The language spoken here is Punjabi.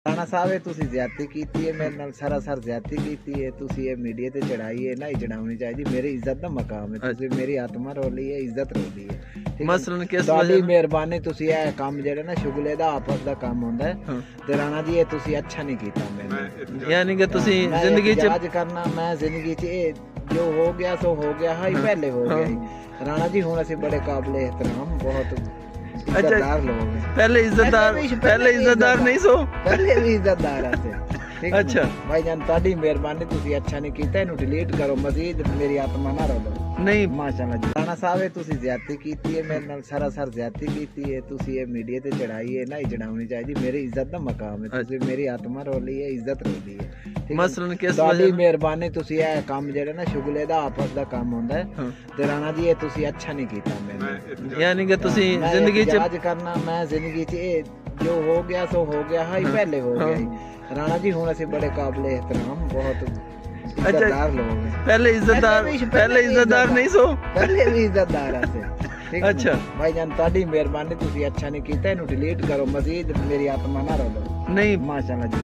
ਰਾਣਾ ਸਾਹਿਬ ਇਹ ਤੁਸੀਂ ਜ਼ਿਆਦਤੀ ਕੀਤੀ ਹੈ ਮੇਰੇ ਨਾਲ, ਸਰਾਸਰ ਜ਼ਿਆਦਤੀ ਕੀਤੀ ਹੈ ਤੁਸੀਂ। ਇਹ ਮੀਡੀਆ ਤੇ ਚੜਾਈ ਹੈ, ਨਹੀਂ ਚੜਾਉਣੀ ਚਾਹੀਦੀ। ਮੇਰੀ ਇੱਜ਼ਤ ਦਾ ਮਕਾਮ ਹੈ, ਤੁਸੀਂ ਮੇਰੀ ਆਤਮਾ ਰੋਲੀ ਹੈ, ਇੱਜ਼ਤ ਰੋਲੀ ਹੈ। ਮਸਲਨ ਕਿਸ ਤੁਹਾਡੀ ਮਿਹਰਬਾਨੀ। ਤੁਸੀਂ ਇਹ ਕੰਮ ਜਿਹੜਾ ਨਾ ਸ਼ੁਗਲੇ ਦਾ ਆਪਸ ਦਾ ਕੰਮ ਹੁੰਦਾ ਹੈ, ਤੇ ਰਾਣਾ ਜੀ ਇਹ ਤੁਸੀਂ ਅੱਛਾ ਨਹੀਂ ਕੀਤਾ ਮੈਨੂੰ। ਯਾਨੀ ਕਿ ਤੁਸੀਂ ਜ਼ਿੰਦਗੀ ਚ ਇਜਾਜ਼ ਕਰਨਾ, ਮੈਂ ਜ਼ਿੰਦਗੀ ਚ ਇਹ ਜੋ ਹੋ ਗਿਆ ਸੋ ਹੋ ਗਿਆ ਹੈ, ਪਹਿਲੇ ਹੋ ਗਿਆ ਹੀ। ਰਾਣਾ ਜੀ ਹੁਣ ਅਸੀਂ ਬੜੇ ਕਾਬਲੇ ਇਹਤਰਾਮ, ਬਹੁਤ ਇੱਜ਼ਤਦਾਰ ਲੋਕ हैं। पहले इज्जतदार नहीं सो पहले भी इज्जतदार आते। ठीक है अच्छा भाई जान, ਤੁਹਾਡੀ ਮਿਹਰਬਾਨੀ, ਤੁਸੀਂ ਅੱਛਾ ਨਹੀਂ ਕੀਤਾ, ਇਹਨੂੰ ਡਿਲੀਟ ਕਰੋ, ਮਜ਼ੀਦ ਮੇਰੀ ਆਤਮਾ ਨਾ ਰੋਲੋ। नहीं ਮਾਸ਼ਾਅੱਲਾ ਜੀ। ਰਾਣਾ ਸਾਹਿਬ ਇਹ ਤੁਸੀਂ ਜ਼ਿਆਦਤੀ ਕੀਤੀ ਹੈ ਮੇਰੇ ਨਾਲ, ਸਰਾਸਰ ਜ਼ਿਆਦਤੀ ਕੀਤੀ ਹੈ ਤੁਸੀਂ। ਇਹ ਮੀਡੀਆ ਤੇ ਚੜਾਈ ਹੈ, ਨਹੀਂ ਚੜਾਉਣੀ ਚਾਹੀਦੀ। ਮੇਰੀ ਇੱਜ਼ਤ ਦਾ ਮਕਾਮ ਹੈ, ਤੁਸੀਂ ਮੇਰੀ ਆਤਮਾ ਰੋਲੀ ਹੈ, ਇੱਜ਼ਤ ਰੋਲੀ ਹੈ। मसलन किस ਤੁਹਾਡੀ ਮਿਹਰਬਾਨੀ। ਤੁਸੀਂ ਇਹ ਕੰਮ ਜਿਹੜਾ ਨਾ ਸ਼ੁਗਲੇ ਦਾ ਆਪਸ ਦਾ ਕੰਮ ਹੁੰਦਾ ਹੈ, ਤੇ ਰਾਣਾ ਜੀ ਇਹ ਤੁਸੀਂ ਅੱਛਾ ਨਹੀਂ ਕੀਤਾ ਮੈਨੂੰ। यानी कि ਤੁਸੀਂ ਜ਼ਿੰਦਗੀ ਚ ਇਜਾਜ਼ ਕਰਨਾ, ਮੈਂ ਜ਼ਿੰਦਗੀ ਚ ਇਹ ਜੋ ਹੋ ਗਿਆ ਸੋ ਹੋ ਗਿਆ ਹੈ, ਪਹਿਲੇ ਹੋ ਗਿਆ ਹੀ। ਰਾਣਾ ਜੀ ਹੁਣ ਅਸੀਂ ਬੜੇ ਕਾਬਲੇ ਇਹਤਰਾਮ, ਬਹੁਤ ਇੱਜ਼ਤਦਾਰ ਲੋਕ हैं। पहले इज्जतदार नहीं सो ਪਹਿਲੇ ਵੀ ਇੱਜ਼ਤਦਾਰ ਆਤੇ। ਠੀਕ ਹੈ अच्छा ਭਾਈ ਜਾਨ, ਤੁਹਾਡੀ ਮਿਹਰਬਾਨੀ, ਤੁਸੀਂ ਅੱਛਾ ਨਹੀਂ ਕੀਤਾ, ਇਹਨੂੰ ਡਿਲੀਟ ਕਰੋ, ਮਜ਼ੀਦ ਮੇਰੀ ਆਤਮਾ ਨਾ ਰੋਲੋ। नहीं ਮਾਸ਼ਾਅੱਲਾ ਜੀ।